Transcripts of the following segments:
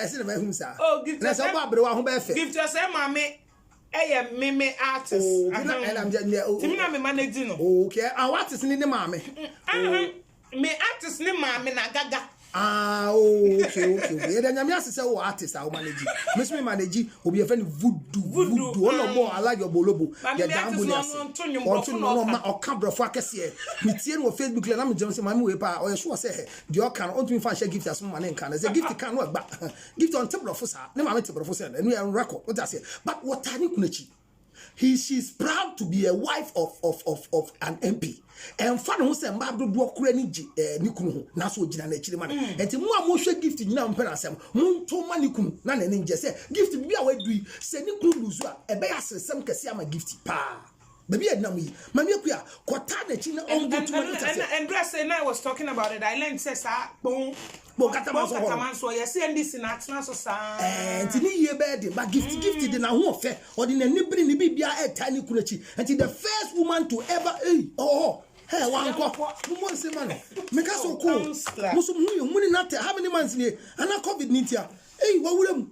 I said my home sir. Oh, gift Let's have a bro who befe. Gift us mammy. Me artist. And I'm just Timina me managing. Okay, and what is in the mammy? Me artist ni mammy na gaga. Okay. Then I'm just say artist I manage. Miss me manage will be a friend voodoo. No more I like your bolobo. Ya dambo no or cabra for kese. Me tie no Facebook le na me jam say mama we pa o sure say the o kan on to me fa share gift as money kan. Say gift can no ba. Gift on table for sa. Na mama table for sa. And we are record. What I say? But what tani kunachi? She's proud to be a wife of an MP. And fan who say mbabdo do okura ni kunu na so gina na chiri man. Enti mo hwe gift nyina mpena asem. Mo nto ma ni kunu na na nje say gift bia we dui se ni kunu luzu a ebe ya sesem kase ama gift pa. Baby ednam yi. Mami akua kwata na chi na ongo to ma. And dress and I was talking about it. I learned says boom. Kataman so yes NDC na atena so sa. Enti ni ye be de ba gift de na ho ofe. Odi na nibri ni bibia etani kunachi. Enti the first woman to ever hey, one cop. Who say man? Make us so cool. Musum who money not how many months in here? And a COVID nitia. Hey, what would them?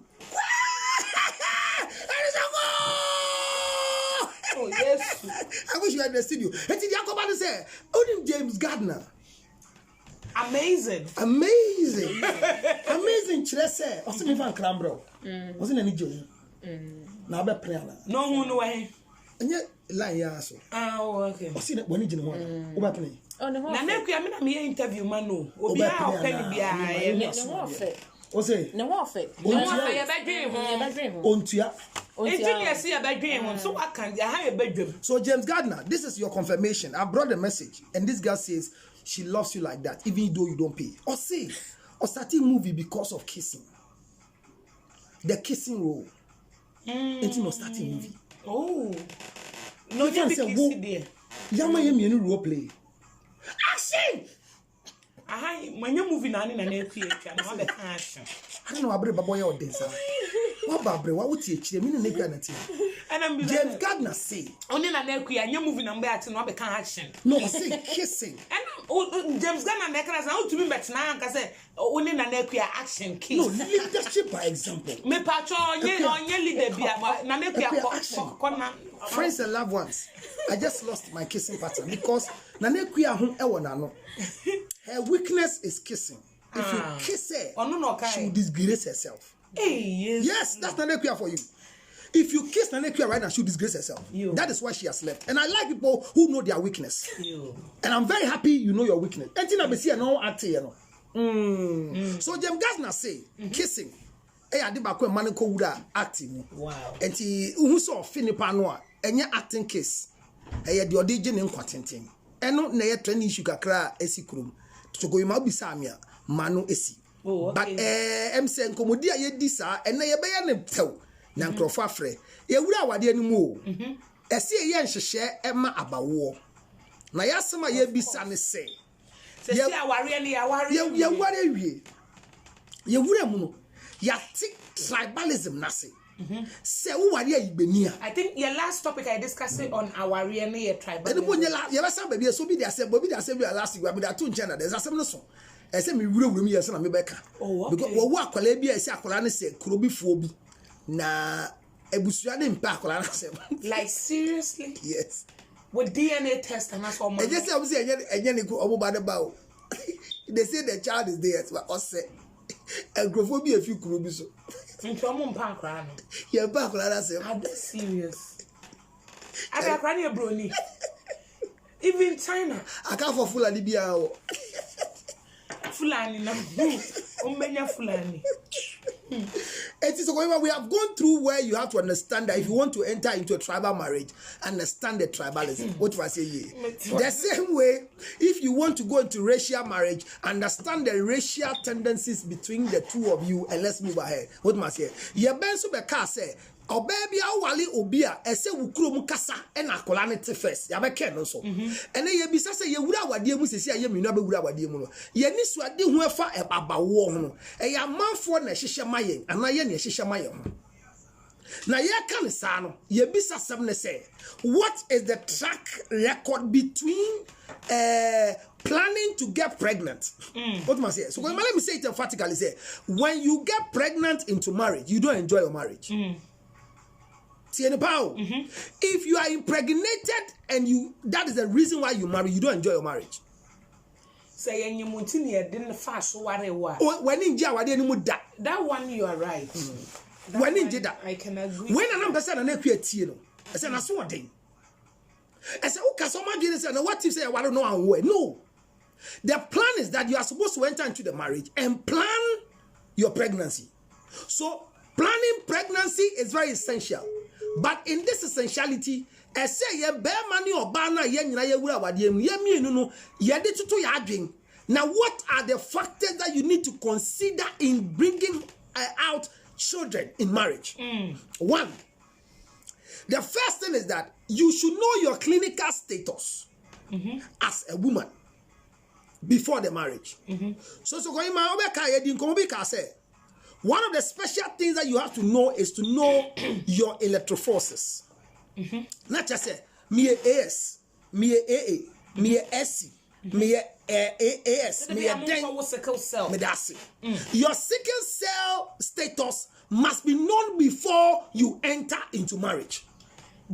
Oh yes. I wish you had the studio. And did Jacob say, only James Gardner. Amazing. Chilese. Also me fan Crambro. Wasn't any joke. Now be prayer. No way. And yet line ya so. Okay. I see that when you know what play. Oh no. Na na me interview man no. Obi a open bia. No offer. O say. No offer. No offer ya bedwin ho. Ontua. Engineer see ya bedwin ho. So what can ya ha ya bedwin. So James Gardner, this is your confirmation. I brought the message and this girl says she loves you like that even though you don't pay. Or say or starting movie because of kissing. The kissing role. It's not starting movie. Oh. No, you can't say there. Yama yemi any role play. Action. When you moving on in an action. I don't know about boy or dancer. What Barbara? What would teach them in the negative? And James Gardner say only an equi and you're moving on back to not become action. No, I say kissing. And James Gardner neckers out to me better now because only an equi action kiss. No, leadership by example. Me patron, leader friends and loved ones. I just lost my kissing pattern because Nanequia home ewanano. Her weakness is kissing. If you kiss her, she will disgrace herself. Hey, yes, that's Nanequia for you. If you kiss Nanequia right now, she will disgrace herself. That is why she has left. And I like people who know their weakness. And I'm very happy you know your weakness. And Tina Bessia no act you know. So James Gardner say kissing. Hey, I did back when Maniko would acting. Wow. And he who saw Philippa Noah and your acting kiss. Hey, the audition in quantin. And not near training sugar cry esikrum. To go in my bisamia, Manu esi. But I'm saying Comodia ye disa and they obey them tell. Nankrofa frɛ ye wura wade animu o ɛse ye nhyehyɛ ɛma abawo na yasema ye bisa ne sɛ ye aware ne aware ye ware wie ye wura mu no yati tribalism nase sɛ wo ware ayigbeni a I think your last topic I discussed it on aware ne ye tribalism ɛde bo nyela ye basa ba bi so bi de asɛ bo bi de asɛ bi last week we da to nkyɛn na there's asɛm no so ɛsɛ me wura wura mi yɛ sɛ na me bɛka because wo wo akwala bi a ɛsɛ akwala ne sɛ kurobifuo bi na ebusua de mpa akola na sem like seriously yes with DNA test and that's all man they just say enye ne ko oboba de ba o they say the child is there but ose agrophobia fi kuro bi so nti omo mpa akora no ye ba akola na sem are they serious ada akora ne broni even China aka for Fulani bia o Fulani na ombenya Fulani. It is going. We have gone through where you have to understand that if you want to enter into a tribal marriage, understand the tribalism. What do I say here? The same way, if you want to go into racial marriage, understand the racial tendencies between the two of you, and let's move ahead. What must I say? Ye ben so be ka say. Obaby awale obi a ese wukuro mu kasa e na akola ne te first ya be ken no so ene ye bisa se ye wura awade mu sesi aye menu abewura awade mu no ye ni suade hu efa e babawo ho no e ya manfo na hyehye mayen ana ye na hyehye mayen ho na ye kan sa no ye bisa sem ne say what is the track record between planning to get pregnant. What must I say? So let me say it emphatically. Say, when you get pregnant into marriage, you don't enjoy your marriage. If you are impregnated and that is the reason why you marry, you don't enjoy your marriage. Say you didn't fast that one you are right. When in that I can agree. When an person and I said I saw a day. I said, okay, someone didn't say, what you say, I don't know. No. The plan is that you are supposed to enter into the marriage and plan your pregnancy. So planning pregnancy is very essential. But in this essentiality, I say ye bear money or banner ye wura wadiem ye mienu no ye de tutu ya adwen. Now what are the factors that you need to consider in bringing out children in marriage? One, the first thing is that you should know your clinical status as a woman before the marriage. So one of the special things that you have to know is to know your electroforces. Not just say me AS, me AA, me SC, me AS, me sickle cell. Your sickle cell status must be known before you enter into marriage.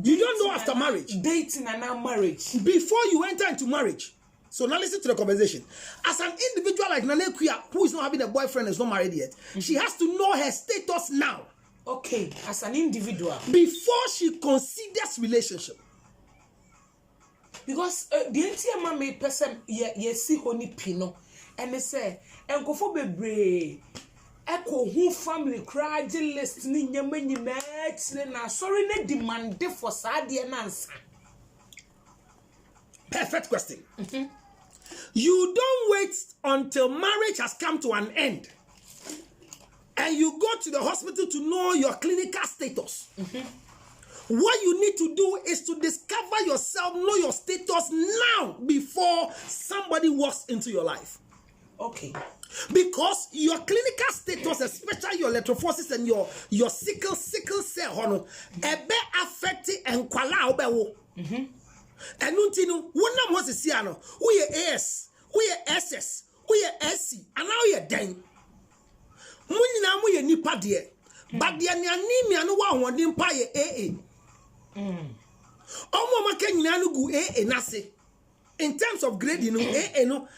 You don't know after marriage. Dating and now marriage. Before you enter into marriage. So now listen to the conversation. As an individual like Nane Kuya, who is not having a boyfriend and is not married yet, she has to know her status now. Okay, as an individual. Before she considers relationship. Because the entire man may person ye see honey pino and they say and go for be echo who family cry list ni nyamani na sorry ne demand for sad answer. Perfect question. You don't wait until marriage has come to an end and you go to the hospital to know your clinical status. What you need to do is to discover yourself, know your status now before somebody walks into your life. Okay. Because your clinical status, especially your electrophorosis and your sickle cell, ebe affected and kwala obewo. And untinu, wona mo se ano, who ye AS, who ye SS, who ye SC, and now ye den. Munina mu ye nipa de, but the anemia no wa won pa ye AA. Omo maka nyina no gu AA nase. In terms of grading, AA no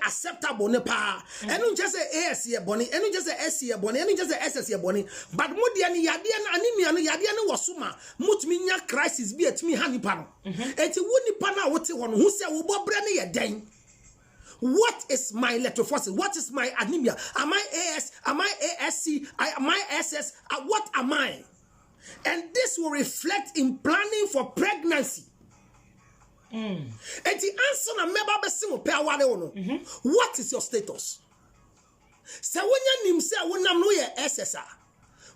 acceptable ne pa. Enu just say AS ye boni, enu just say SC ye boni, enu just say SS ye boni. But mudi ani yade na anemia no yade na wasuma. Mutumi nya crisis bi etimi ha nipa no. Enti wo nipa na wote ho no hu se wo bobre ne ye den. What is my electrophoresis? What is my anemia? Am I AS? Am I ASC? Am I SS? What am I? And this will reflect in planning for pregnancy. And the answer na meba besi mo pe aware wo no. What is your status? Se wonya nim se wonam no ye SS a.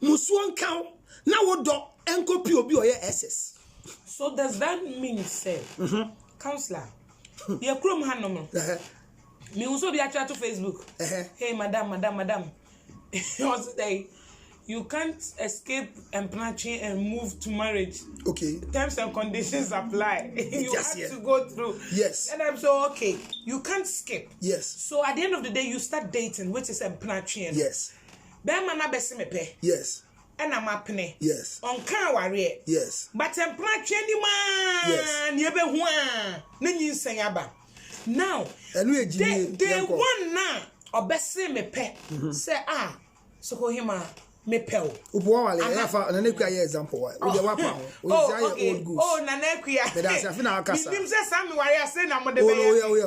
Musuo nkan na wodo enkopi obi o ye SS. So does that mean say counselor ye krom hanom no. Me also be actually to Facebook. Hey madam. You can't escape emplanching and move to marriage. Okay. Terms and conditions apply. You have to go through. Yes. And I'm so okay. You can't skip. Yes. So at the end of the day, you start dating, which is emplanching. Yes. Yes. And I'm happening. Yes. On can worry. Yes. But emplanching man. Yes. Now, they one now or best say me pe say so go him me pel. Ubuwale yafa na neku ya example wa. We dey wapa ho. We say old goose. Oh na neku ya. But that's afina akasa. Nim say Sam wari say na mo de be.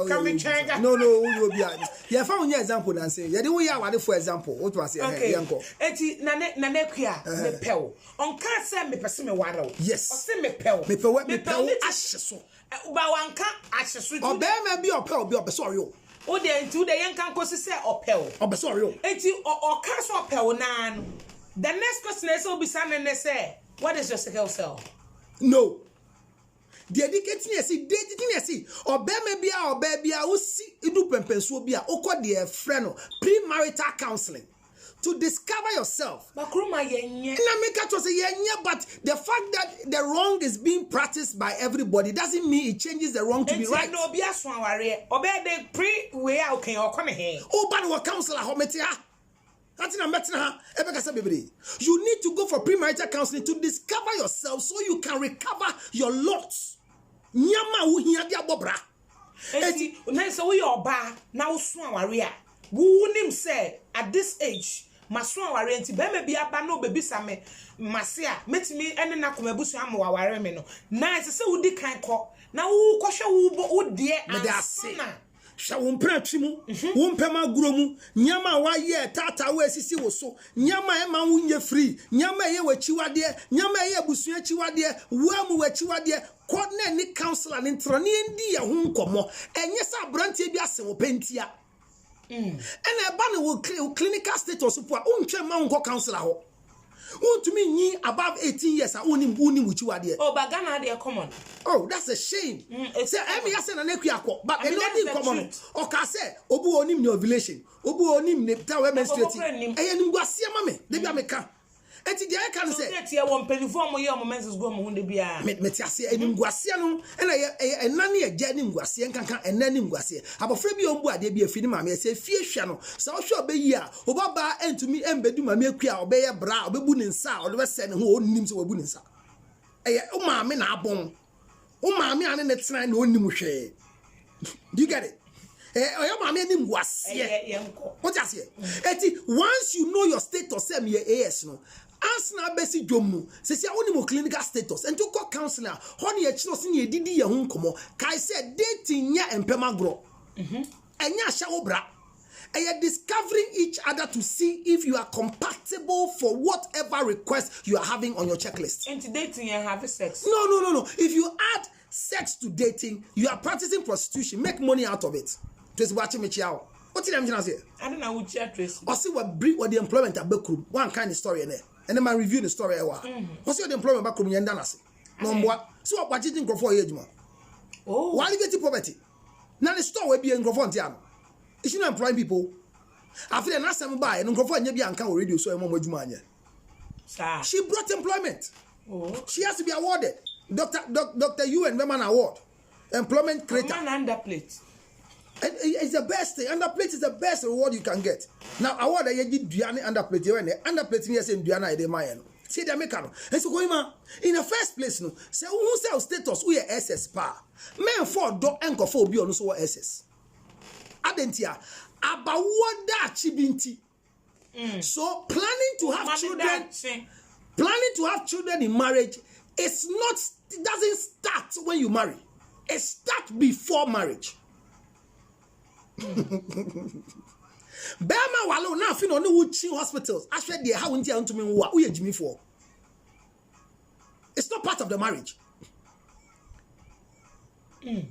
Come chenga. No, we be. Ya fa unya example na say. Ya de we ya wade for example. What was say yanko. Eti na neku ya me pel. On kan say me pese me ware o. Yes. O say me pel. Me pel ahyeso. Ba wanka ahyeso. Obema bi opel bi obeso yo. O de ntu de yankan kosi say opel. Obeso yo. Eti o kan so opel na no. The next question is Obisan say, what is your sickle cell? No. Dedicating dating or baby or baby, I will see idu pempensuo bia oko de friend premarital counseling to discover yourself. But Kruma yenye. But the fact that the wrong is being practiced by everybody doesn't mean it changes the wrong to be right. No be aswanware. Obe de pre we okay or come here. Oh, but what counselor hometia? You need to go for premarital counseling to discover yourself so you can recover your lots. Nyama uhia dia bobra. Eti, so we oba na uswanware. Who nim say at this age, Maswan warranty, Beme be a no baby same, Masia, met me and na kumebusu amware me no. Nice, so would kind call. Now, who kosha would dear and shall umprechimu, umpema gromu, Nyama wa ye tata we sisi so, Nyama ema unye free, Nyama ye we chiwadie, Nyama ye busuye chiwadie, Wamu we chiwadie, Kone ni counsel and intrani ndi ya hunkomo, and yes, a branty biase opentia. And a banner will clinical status support unche counselor ho. To me above 18 years I only with you are there. Oh, but Ghana they are common. Oh, that's a shame. Say I say na nekwako, but a lot common. O ka say obu onim no ovulation. Obu onim ne ta we menstruating. E nim guasia mame, de bia meka. Enti de I can say that you want penifom ye o menses go mo hunde bia. Me tiase enim guasia no na ye enane ye gya nim guasia nkankan enane nim guasia. Abofra bi ombu ade bi afini mame say fie hwa no. Sa wo hwa obeyi a, obaba entumi embedu mame akua obeye bra obebu ne nsa o de be se ne ho onim se wabu ne nsa. Eye o mame na abon. O mame ane ne tena na onim hwe. Do you get it? Oyo mame nim guasia. What you say? Eti once you know your status say me AS no. As na besi dwom se se woni mo clinical status and to call counselor honey e chiro se ne edidi ye ho nkomo kai say dating nya empema gro enya sha wo bra discovering each other to see if you are compatible for whatever request you are having on your checklist. Into dating and have sex. No. If you add sex to dating, you are practicing prostitution. Make money out of it. Just watch me chiao. What did I say? I don't know which address. Or see what the employment at Backroom. One kind of story in there. And then I review the story. What's your employment back room? No more. So what you think for age man? Oh, why you get poverty? Now the store will be in Grofon. Is she not employing people? After the last time buy and Grofon be on can radio so she brought employment. Oh, she has to be awarded. Dr. UN Women Award. Employment creator. Underplate. And it's the best thing. Underplate is the best reward you can get. Now, award I get Diana underplate. Underplate me as in Diana de Mayan. See the American. And so going in the first place, no. Say who sell status we SS pa. Men for do enko for bi on so SS. Adentia about what that chibinti. So planning to have children in marriage is not. It doesn't start when you marry. It starts before marriage. Bema walo na fi no ne wuchi hospitals ahwe de how ntia ntumi nwa wo yejimi for. It's not part of the marriage. Tien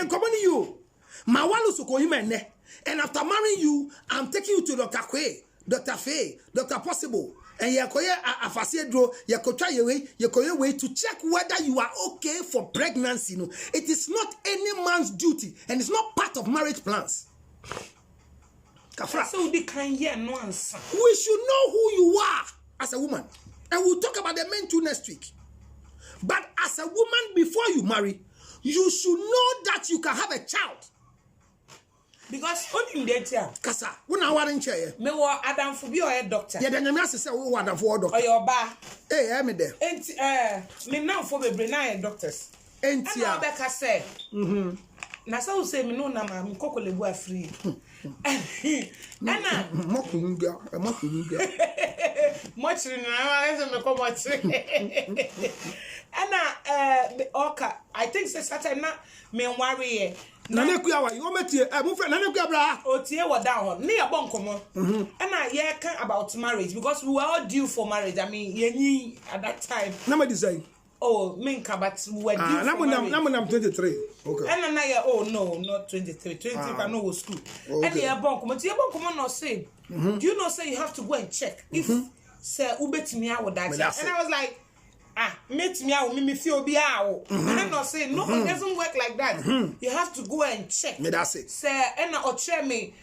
komoni you ma walo so ko himene, and after marrying you I'm taking you to Dr. Kwe, Dr. Faye, Dr. Possible, and yakoye afasedro yakotwa yekoye way to check whether you are okay for pregnancy. No, it is not any man's duty and it's not part of marriage plans. Kafra, so they can hear no answer. We should know who you are as a woman, and we'll talk about the men too next week. But as a woman, before you marry, you should know that you can have a child. Because only data. Kasa, when I want chair. Me wa Adam for be or a doctor. Yeah, then you must say we Adam for doctor. Or your bar. Hey, I'm there. And me now for be brain doctors. And Tia Becca said. Na so say me no na ma me kokolebu afri. Ana mocking girl. Much na me ko much. Ana oka I think say Saturday na me worry. Nanekuya wa you metie mo friend nanekuya bra otie wa down ne ya bonkomo na ye can about marriage because we were all due for marriage. I mean yenyi at that time na me design oh minka but we were due for marriage. I'm 23 okay and na ya oh no not 23 I know was school and ye bonkomo tie bonkomo no say do you know say you have to go and check if say ubetimi awo that and I was like meet me out, me feel be out. And I'm not saying no, it doesn't work like that. You have to go and check. Me that's it. Say, and or chair me,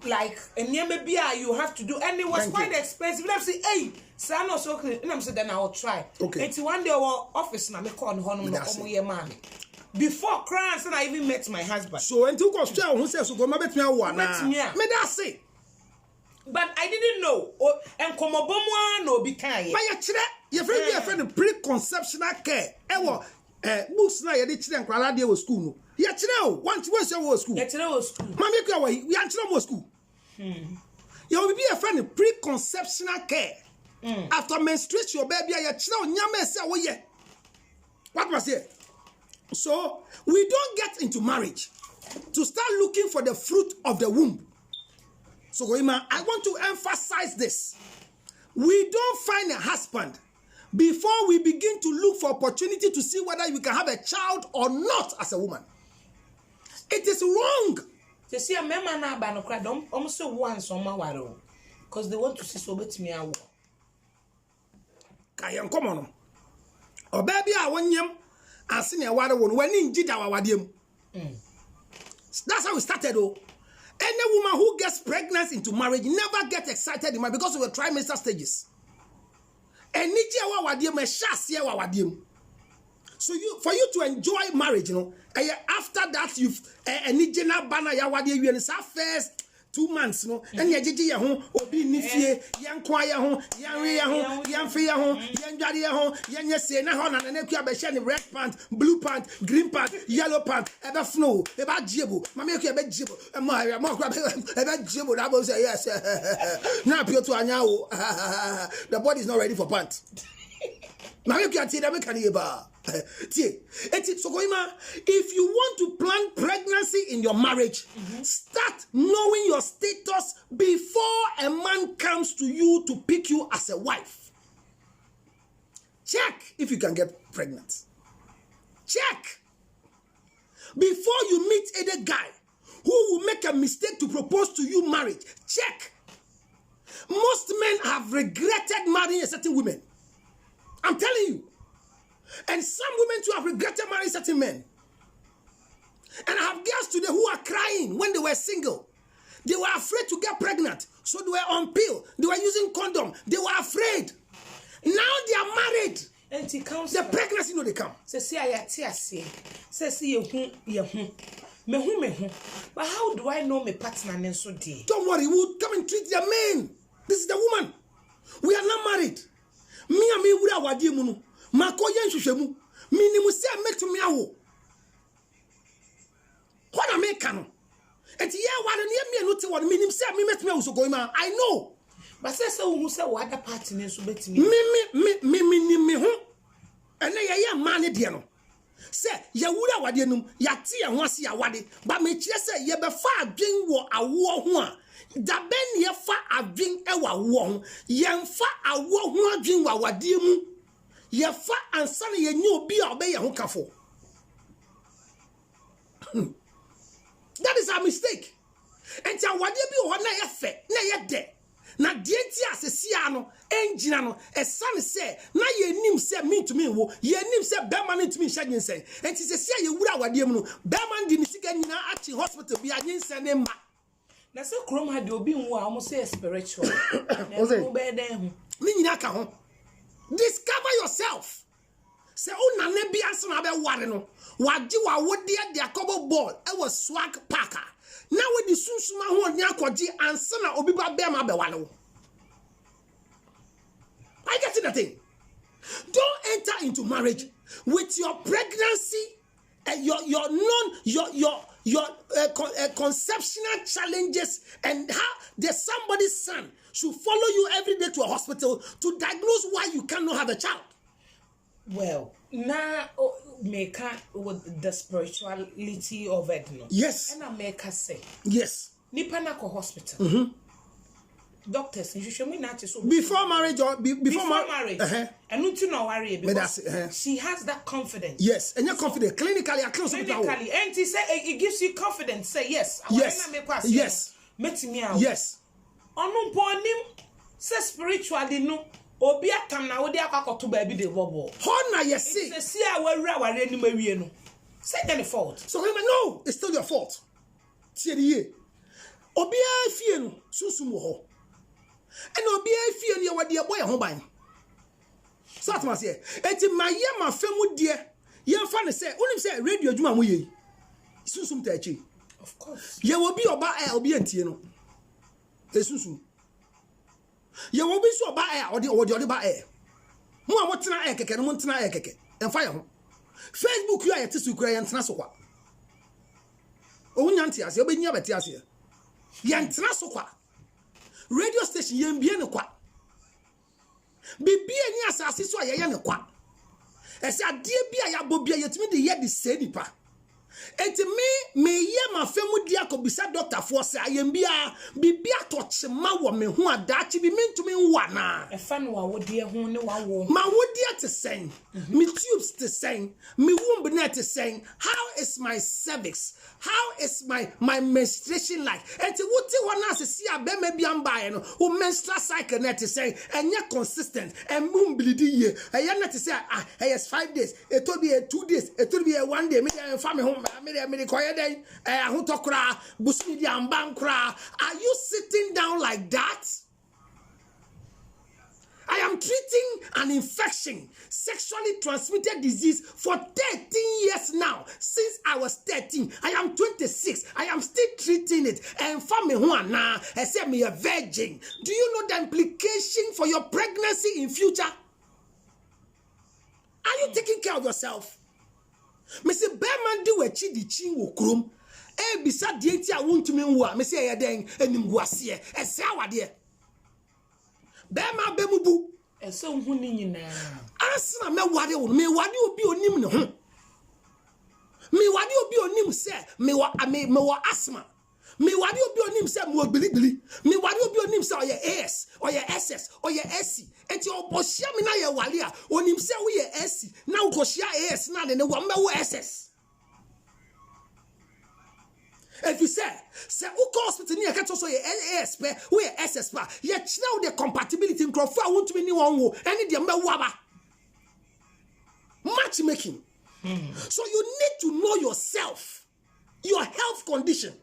like maybe you have to do, and it was quite expensive. Let's say, hey, son or so, and I'm saying then I will try. Okay. It's one day our office na me call home no man. Before crying, I even met my husband. So until Australia, who says so go ma betumi awo na. Me da say. But I didn't know. And come obomwa no be kind. But your friend preconceptional care. Ewo books na ye de chire nkwala de wo school no. Ya chire o, once you wo school. Ya chire wo school. Mama kwa we ya chire mo school. You be a friend preconceptional care. After menstruation your baby ya chire o nyama ese wo ye. What was it? So, we don't get into marriage to start looking for the fruit of the womb. So, Goima, I want to emphasize this. We don't find a husband before we begin to look for opportunity to see whether we can have a child or not as a woman. It is wrong. They see a man na ba no cry almost once on my waro because they want to see so bet me awo. Kayan come on. O baby a wonyem asine ware won wani njida wawadiem. That's how we started oh. Any woman who gets pregnant into marriage never gets excited in marriage because of the trimester stages. So for you to enjoy marriage, you know, after that you've first 2 months, you know, and you home, obi nifie, yan kwaya home, yan ria home, yan fia home, yan jadia home, yan yese na hon and then you red pant, blue pant, green pant, yellow pant, ever snow, ever jibo, mamma you be jibo, and my ever jibo, that was yes. Now Piotr Anyao, the body is not ready for pant. Now you can't see that we can hear. If you want to plan pregnancy in your marriage, start knowing your status before a man comes to you to pick you as a wife. Check if you can get pregnant. Check. Before you meet any guy who will make a mistake to propose to you marriage, check. Most men have regretted marrying a certain woman. I'm telling you. And some women too have regretted marrying certain men. And I have girls today who are crying when they were single. They were afraid to get pregnant. So they were on pill. They were using condom. They were afraid. Now they are married. And it comes the pregnancy, no, they come. Say, but how do I know my partner and so dear? Don't worry, we'll come and treat their men. This is the woman. We are not married. Me and me would have wadi munu. Mako yen shushemu. Minimu se make to me awo. What I make kano? And yeah, what and me no te what minim se me met me also going man. I know. But say so who say what other partner so bet me. Me ho. And ya man de no. Say ya wura wade num ya te ya ho ase ya wade. But me kire say ye be fa adwen wo awo ho a. Da ben ye fa adwen e wa wo ho. Ye mfa awo ho adwen wa wade mu. Ye fa ansa na ye nyi obi a obey ye ho kafo. That is a mistake. And ya wade bi o na ye fe na ye de. Na die ti asesia no engina no esane se na ye nim se me to me wo ye nim se be man to me hya nsen enti se sia ye wura wade mu no be man di ni sika nyina achi hospital bi anyensen ne ma na se krom ha de obi nwo a mo say spiritual na mo be den ho ni nyina ka ho. Discover yourself. Se una ne bi anse na be ware no waji wa wode de akobo ball e was swag packer. Now with the sunsuma ho ni akoji anse na obi ba be ma be wale wo. I get the thing. Don't enter into marriage with your pregnancy and your conceptional challenges and how there's somebody's son should follow you every day to a hospital to diagnose why you cannot have a child. Well, now make with the spirituality of it. No? Yes. And I make her say yes. Nipa na ko hospital. Doctors, you should me not so before marriage or before marriage. And not to know worry because she has that confidence. Yes, and you're confident. Clinically, clinically, and he say it gives you confidence. Say yes. Yes. Yes. Meet me out. Yes. On ponim say spiritually no. Obi atam na wo de akwa to baby de bobo. How na you say? Say see a wura ware ni mawie no. Say any fault. So no, it's still your fault. See the year. obia fie no susum wo ho ena obia fie no ye wade ye boy ho ban so atma se enti maye ma femu de ye fa ne se onim se radio adwuma mo ye susum ta chi of course ye wo bi oba obi antie no susum ye wo bi so oba odi ba mo a motena keke no motena keke emfa ye ho Facebook you ayete sukura ye ntena so kwa onya ntia ase obenya beti ase ye ntena so kwa radio station ye mbie ne kwa bibie ni asase so ye ne kwa ese ade bia ya bobia yetimi de ye de se nipa enti me ye ma femu dia ko bisa doctor for say ayembia bibia toche ma wo me ho adachi bi mentumi nwa na e fa no wo de ho ne wa wo ma wo dia te sen me tubes te sen me womb net te sen how is my cervix how is my menstruation like enti wuti wona asesi abema bia mbae no wo menstrual cycle net te sen enye consistent and mum blidi ye eye net te say yes 5 days it will be 2 days it will be 1 day me fa me ho me koye den ahutokra busumi di ambankra. Are you sitting down like that? I am treating an infection, sexually transmitted disease for 13 years now. Since I was 13, I am 26. I am still treating it. And for me, I say me a virgin. Do you know the implication for your pregnancy in future? Are you taking care of yourself? Me say Berman di we chi di chi wo krom e bisa die ti a wontumi nwo a me say ye den animguase e se awade Berman bemubu e se hu ni nyina asna me wade wo me wade obi onim ne ho me wade obi onim se me wo asthma me wade obi onim se me ogbilibili me wade obi onim se oye AS oye SS oye SC eti obohia me na ye wale a onim se wo ye SC na ukohia AS na ne wo mbewo SS if you say uko hospital ni akato so ye AS pe wo ye SS pa ye kina wo the compatibility nkrofo a wontumi ni won wo ene de mbewo aba matchmaking. So you need to know yourself, your health condition,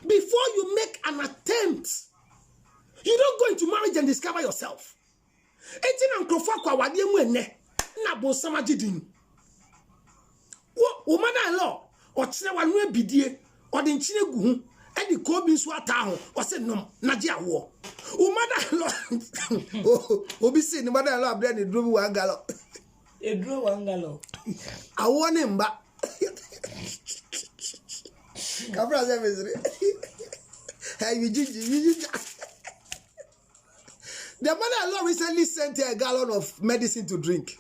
before you make an attempt. You don't go into marriage and discover yourself. Etina nkrofo kwa wade mu ene na bo samagidin. Wo mother-in-law o kire wa no abidie o de nkire gu hu e di ko bi nso ata ho o se nom na je awo. Wo mother-in-law obi se ni mother-in-law abre ni drum wa galo. Edro wangalo. Awo ne mba. Kabra ze mesre. Hey, the mother-in-law recently sent her a gallon of medicine to drink.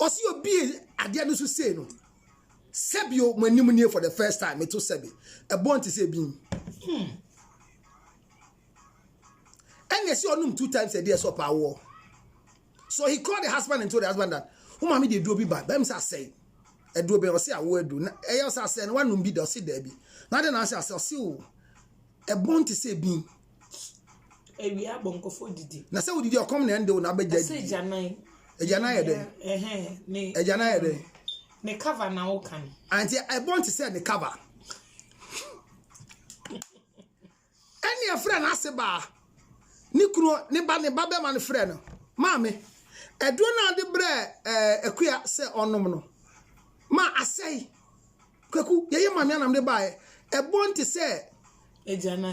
Osi obi ade no so say no. Sebio manimunie for the first time me to sebi. E born to say bin. And you see onum 2 times a day so pa war. So he called the husband and told the husband that mama dey do bi ba bam say e do be o say awo edu na e yo say no wanum bi do say da bi na de na say o e born to say bin e wi abonkofo didi na say wo didi o come na ende wo na beja say janan ye de ne janan ye de ne cover na wo kan anti e born to say ne cover any a friend aseba ni kuro ni ba be man friend no maame edu na de bre ekuya se onom no ma asai kwaku ye maame anam de bae e bonti se ejana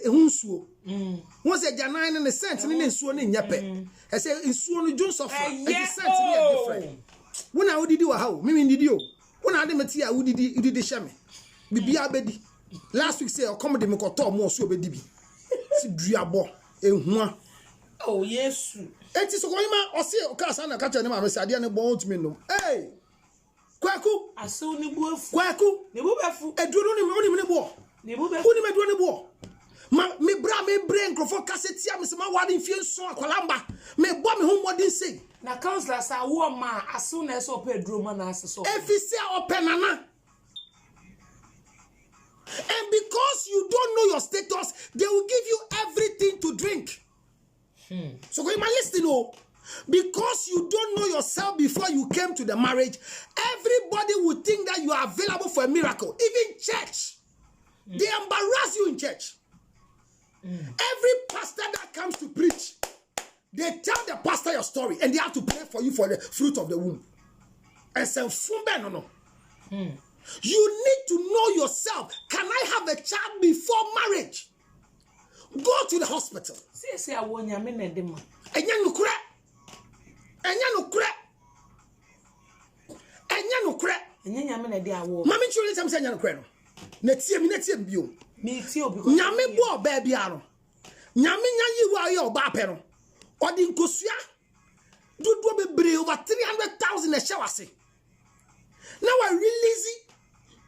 hunsuo won se janan ne scent ne nsuo ne nyepe e se nsuo no jun sofa e scent ne different wona odidi wa ha o mimi ndidi o wona ade meti a udidi hyeme bibia abedi last week say o come de me ko to mo so obedi bi si duabo ehua. Oh, yes. Eti so koyima osi okasa na kacha ne ma no sade ne bon otumi no. Hey. Kwaku. Aso ne buafu. Kwaku. Ne buafu. Eduro ni oni me bo. Ne buafu. Oni me do ne bo. Ma me bra me brain crofo kaseti am se ma wade mfie nso akwalamba. Me bo me ho modern say. Na counselor sa wo ma aso na so pe eduro ma na aso. Efisi a openana. And because you don't know your status, they will give you everything to drink. So go listen, oh, because you don't know yourself before you came to the marriage, everybody would think that you are available for a miracle, even church. They embarrass you in church. Every pastor that comes to preach, they tell the pastor your story and they have to pray for you for the fruit of the womb. And say, no. You need to know yourself. Can I have a child before marriage? Go to the hospital. Mami children some say nyano kre no. Netie bio. Nyame bo baby aro. Nyame nyanyi wa ye oba pe no. Odi nkosua dodo bebre over 300,000 a show ase. Now I release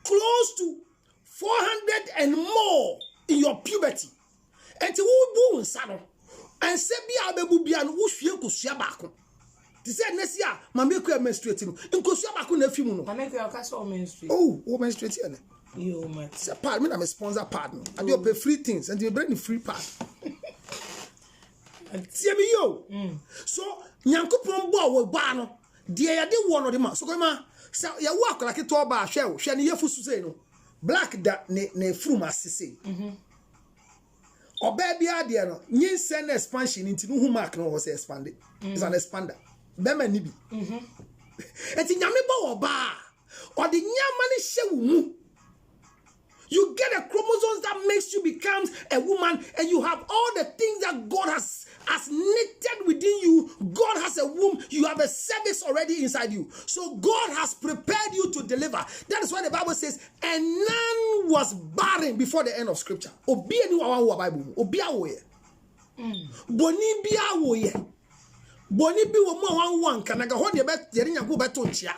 close to 400 and more in your puberty. And to wo bu nsa no. And say bia bebu bia no wo hwie nkosua baako. Ti say nesia mama ku menstruate no. Nkosua baako na afi mu no. Mama ku akasa menstruate. Oh, wo menstruate here. Yo man. Say pard, me na me sponsor pard no. And you pay free things and you bring the free pard. See me yo. So nyankopon bo wo ba no. De ya de wo no de ma. So ko ma say ya wo akola ke to ba hwe ne yefu su say no. Black da ne frum asese. Oba bia de no. Nyin send expansion into no hu mark no was expanded. It's an expander. Bema ni bi. Enti nyame bo wo ba. Or the nyama ni hye wo mu. You get a chromosomes that makes you become a woman, and you have all the things that God has knitted within you. God has a womb. You have a cervix already inside you. So God has prepared you to deliver. That is why the Bible says, and none was barren before the end of Scripture. Obi eni wa Bible. Obi awo ye. Boni bi awo ye. Boni bi wo mo wan kanaga ho de be yeri nyanko beto nchia.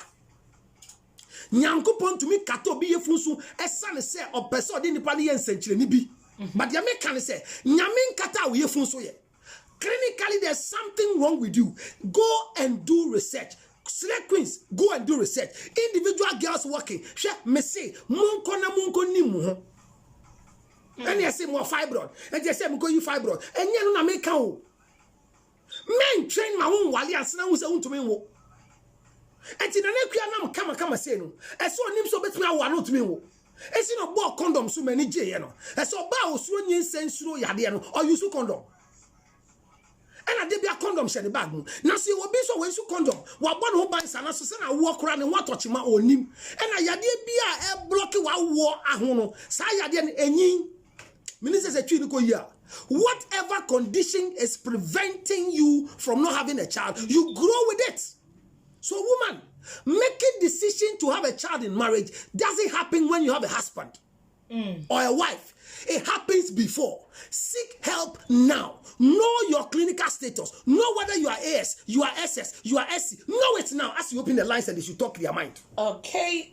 Nyankopon to me kato bi yefunsu esane se opese odi nipa ne yensenkyire ni bi. But ya me kan say nyame nkata wo yefunsu ye. Clinically there's something wrong with you. Go and do research. Slay queens, go and do research. Individual girls working. She me say munko na munko ni mu ho. And you say more fibroid. And you say munko you fibroid. And you na me kan o. Men train ma won wale asena wo se untumi wo. And in an equal kama say no. I saw him so bet me I want to me. I see no bought condom so many J. I saw bow so yin sense yadiano or use condom. And I did be a condom shed the bag. Now see what be so when you condom. What one who buys an assassin, I walk around and what touch my own him. And I yadi be a blocky war a hono. Sayadian any ministers a clinical year. Whatever condition is preventing you from not having a child, you grow with it. So woman, making decision to have a child in marriage doesn't happen when you have a husband or a wife. It happens before. Seek help now. Know your clinical status. Know whether you are AS, you are SS, you are SC. Know it now as you open the lines and they should talk to your mind. Okay.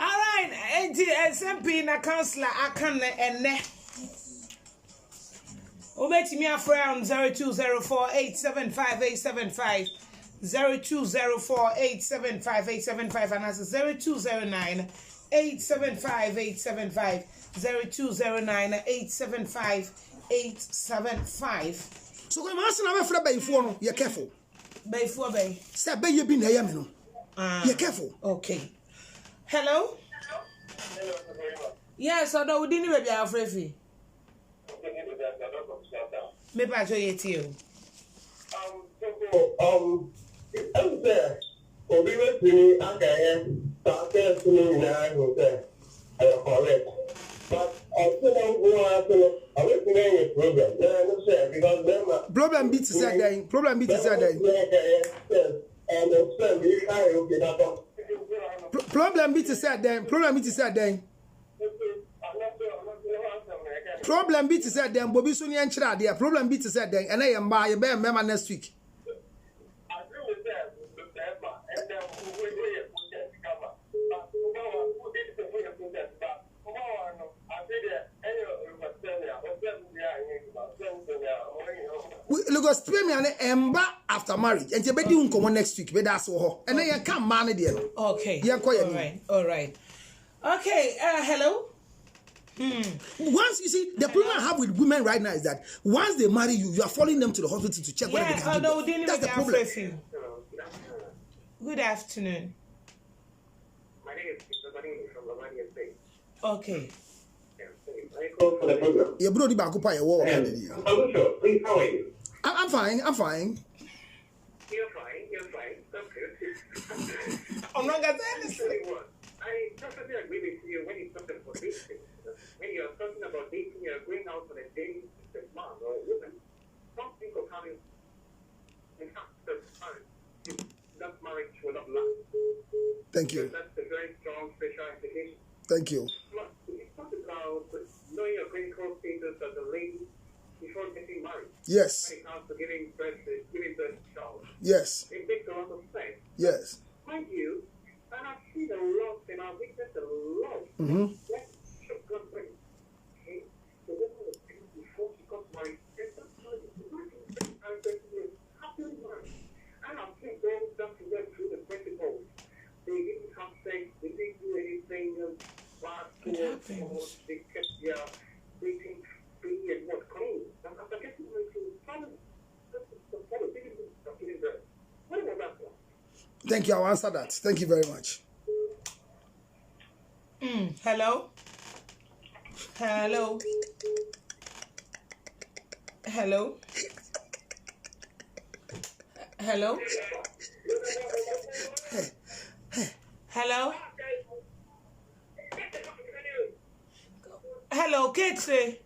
All right. SMP na counselor Akane ene. Obeti me around 0204875875 0204875875 and that's 0209875875 0209875875. So when I say I'm afraid by phone, you're careful. By phone, by. Say by you being here, man. You're careful. Okay. Hello. Yes, although we didn't be afraid. Me pa jo yeti yo. I'm there. Obi we tini agaye ta ke tini na ho te. I correct. But I still don't want to I will tini any problem. No say because them problem beat is that day. Problem beat is that day. And the friend we carry okay that problem beat is that day. Problem beat is that day. Problem beat is that then Bobby Sunny and Chira there. Problem beat is that then and I am by a bear member next week. I agree with that. And then we Lagos pay me an ember after marriage and you be doing come next week, but that's all. And then you can't manage there. Okay. All right. Okay, hello. Once you see the problem I have with women right now is that once they marry you, you are following them to the hospital to check whether they can give birth. That's the problem. Good afternoon. My name is from Romania State. Okay. Your brother back up your wall. I'm sure. Please, how are you? I'm fine. You're fine. That's good. I'm not gonna say I totally agree with you when you talk about dating. When you're talking about dating, you're going out on a date with a man or a woman. Some people coming. In fact, that marriage will not last. Thank you. That's a very strong special implication. Thank you. It's not about knowing your clinical status as a lady before getting married. Yes. When it comes to giving birth to child. Yes. It makes a lot of sense. Yes. Mind you, I have seen a lot and I've witnessed a lot. Let's show God praise. Okay? The woman was pregnant before she got married. And that's how it's working. I'm going to be happily married. And I've seen those that went through the principles. They didn't have sex, they didn't do anything bad towards, they kept their dating free and what clean. And after getting married to family, that's the follow. They didn't stop giving birth. What about that one? Thank you. I'll answer that. Thank you very much. Hello? Hello? Hello? Hello? Hello? Hello, Kate.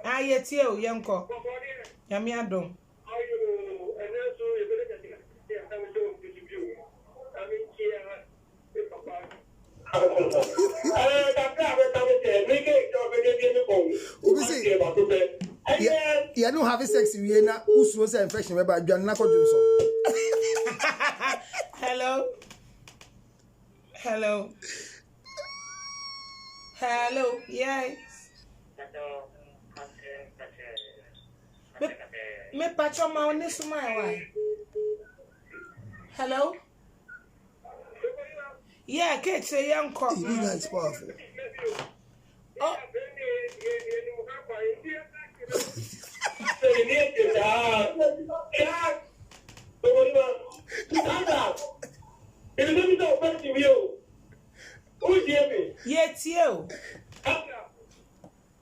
Ah, yes, you, Yanko. Yamiadom. You don't have sex with you now. Who's was infection? About John Nakodunso. Hello? Hello? Hello? Yes. Me patcho ma oni suma wa. Hello? Yeah, Kate say young cop. You guys powerful. Oh. Yes, you.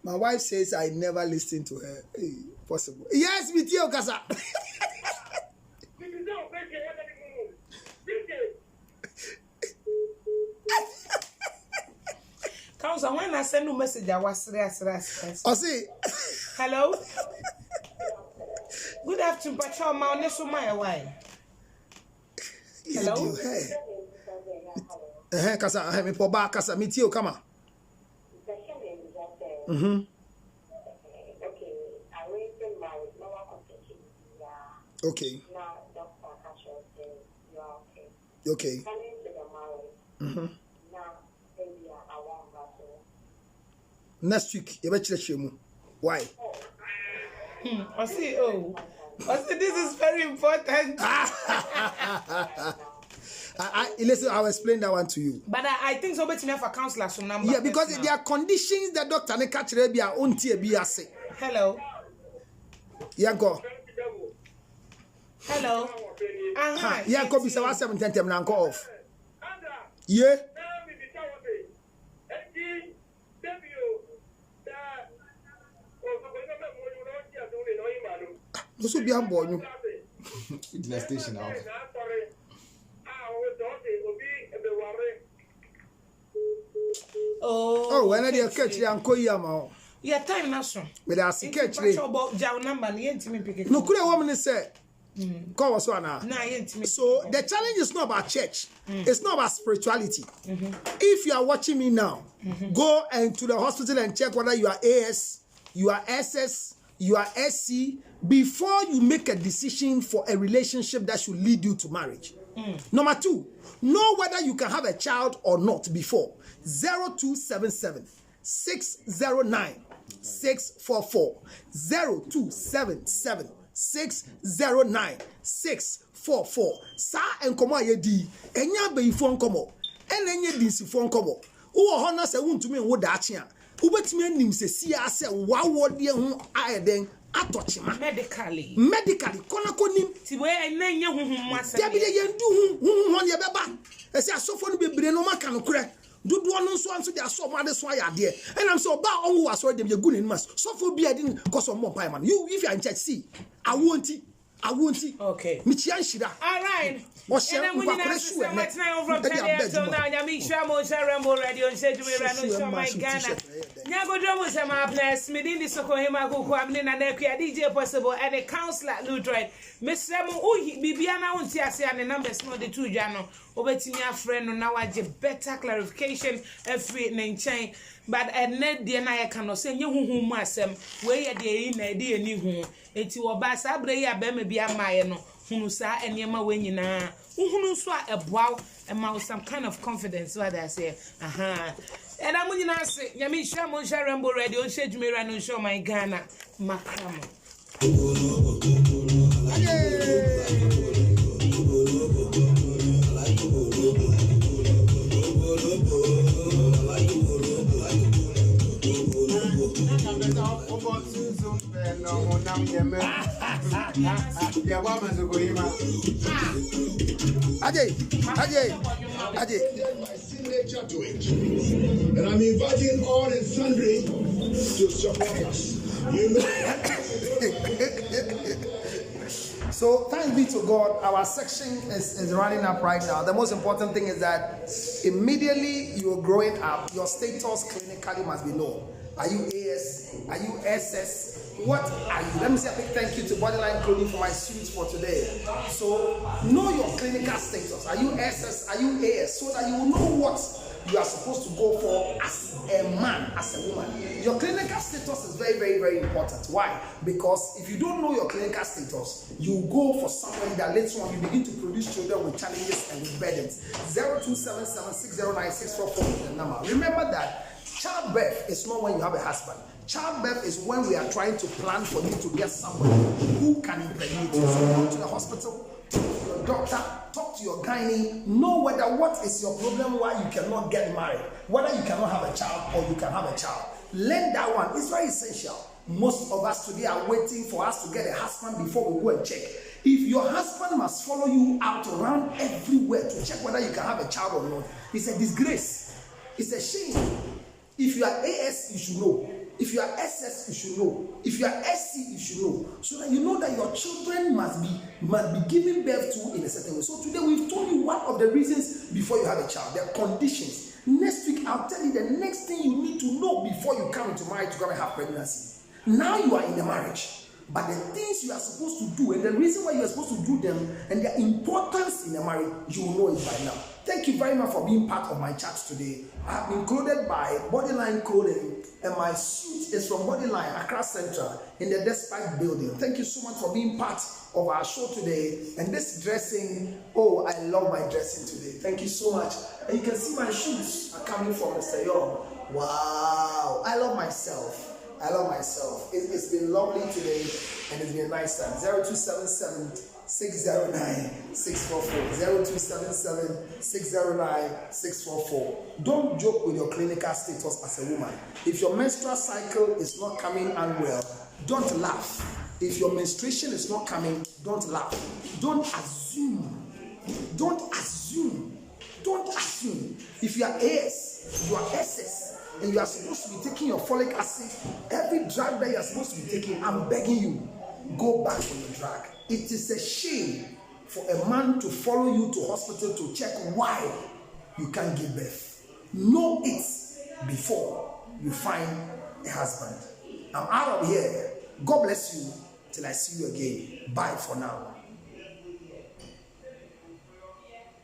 My wife says I never listen to her. Hey, possible. Yes, with you, Kasa. Council, when I send you message, I was serious. I see. Hello? Good afternoon, Patrol Mount my wife. Hello? Kasa, I have me back, Kasa, meet you, come on. Okay. Okay. Next week, you better check you. Why? I see. This is very important. Listen, I'll explain that one to you. But I think so. But enough for counselors number. Yeah, because there are conditions that doctor ne catch be our own TBS. Hello. Yanko. Hello. Yanko be 7 na call off. Yeah. No so be am boy you. The station off. Oh, when they catch Yanko yama. Yeah, time na so. But I see catch me. Number no could a woman say call us one. So the challenge is not about church. It's not about spirituality. If you are watching me now, go to the hospital and check whether you are AS, you are SS, you are SC before you make a decision for a relationship that should lead you to marriage. Number 2, know whether you can have a child or not before. 0277 609 644 0277 609 644. Sa enkomo ayedi enya beifo nkomo enenye disifo nkomo wo ho na se wuntumi wo daache a ubetimi anim se sia se wawode hu ayeden atochima medically konakonim ti we enenye huhum ase ya bi de yendu hu ye beba ese asofo no bebre no maka no kure do no so answer their so mother so ya there. And I'm so about on who was already be a good in mass. So for be I didn't cause some more pie man. You if you are in church, see, I won't see. Okay. Michian Shida. All right. Or And I'm going to ask you much now from today until now. Yami Shamo Sharambo Radio and said to me, Rano, my Ghana. Nago Dramos and my place, Medini Sokohima, who am in a DJ possible, and a counselor, Lutroid. Miss Samu, Bibiana, Untiasi, and the numbers, not the 2 Jano. Over to your friend, now I get better clarification every name chain. But at Ned Diana cannot say you who masem, where they in a dear new home. It's your bass, I bring a bema be a mayano, who sa and Yama winina, who swat a bow and mouth some kind of confidence, what I say. Aha. And I'm going to say, Yami Shamo Sharambo Radio, Shed Mirano show my Ghana, Macramo. Ajay. My signature to it, and I'm inviting all and sundry to support us. You know. So thanks be to God, our section is running up right now. The most important thing is that immediately you're growing up, your status clinically must be known. Are you AS? Are you SS? What are you? Let me say a big thank you to Bodyline Clothing for my suits for today. So know your clinical status. Are you SS? Are you AS? So that you will know what you are supposed to go for as a man, as a woman. Your clinical status is very, very, very important. Why? Because if you don't know your clinical status, you go for somebody that later on you begin to produce children with challenges and with burdens. 0277609644 is the number. Remember that childbirth is not when you have a husband. Childbirth is when we are trying to plan for you to get somebody who can impregnate you. So go to the hospital, talk to your doctor, talk to your gynae, know whether what is your problem, why you cannot get married, whether you cannot have a child or you can have a child. Learn that one. It's very essential. Most of us today are waiting for us to get a husband before we go and check. If your husband must follow you out around everywhere to check whether you can have a child or not, it's a disgrace. It's a shame. If you are AS, you should know. If you are SS, you should know. If you are SC, you should know. So that you know that your children must be given birth to in a certain way. So today we've told you one of the reasons before you have a child, the conditions. Next week I'll tell you the next thing you need to know before you come into marriage to come and have pregnancy. Now you are in a marriage. But the things you are supposed to do and the reason why you are supposed to do them and their importance in a marriage, you will know it by now. Thank you very much for being part of my chat today. I have been clothed by Bodyline Clothing and my suit is from Bodyline Accra Central in the Despite building. Thank you so much for being part of our show today. And this dressing, oh, I love my dressing today. Thank you so much. And you can see my shoes are coming from Mr. Young. Wow, I love myself. I love myself. It's been lovely today and it's been a nice time. 0277-609-644. 0277-609-644. Don't joke with your clinical status as a woman. If your menstrual cycle is not coming unwell, don't laugh. If your menstruation is not coming, don't laugh. Don't assume. Don't assume. Don't assume. If you are AS, you are SS, and you are supposed to be taking your folic acid, every drug that you are supposed to be taking, I'm begging you, go back for your drug. It is a shame for a man to follow you to hospital to check why you can't give birth. Know it before you find a husband. I'm out of here. God bless you till I see you again. Bye for now.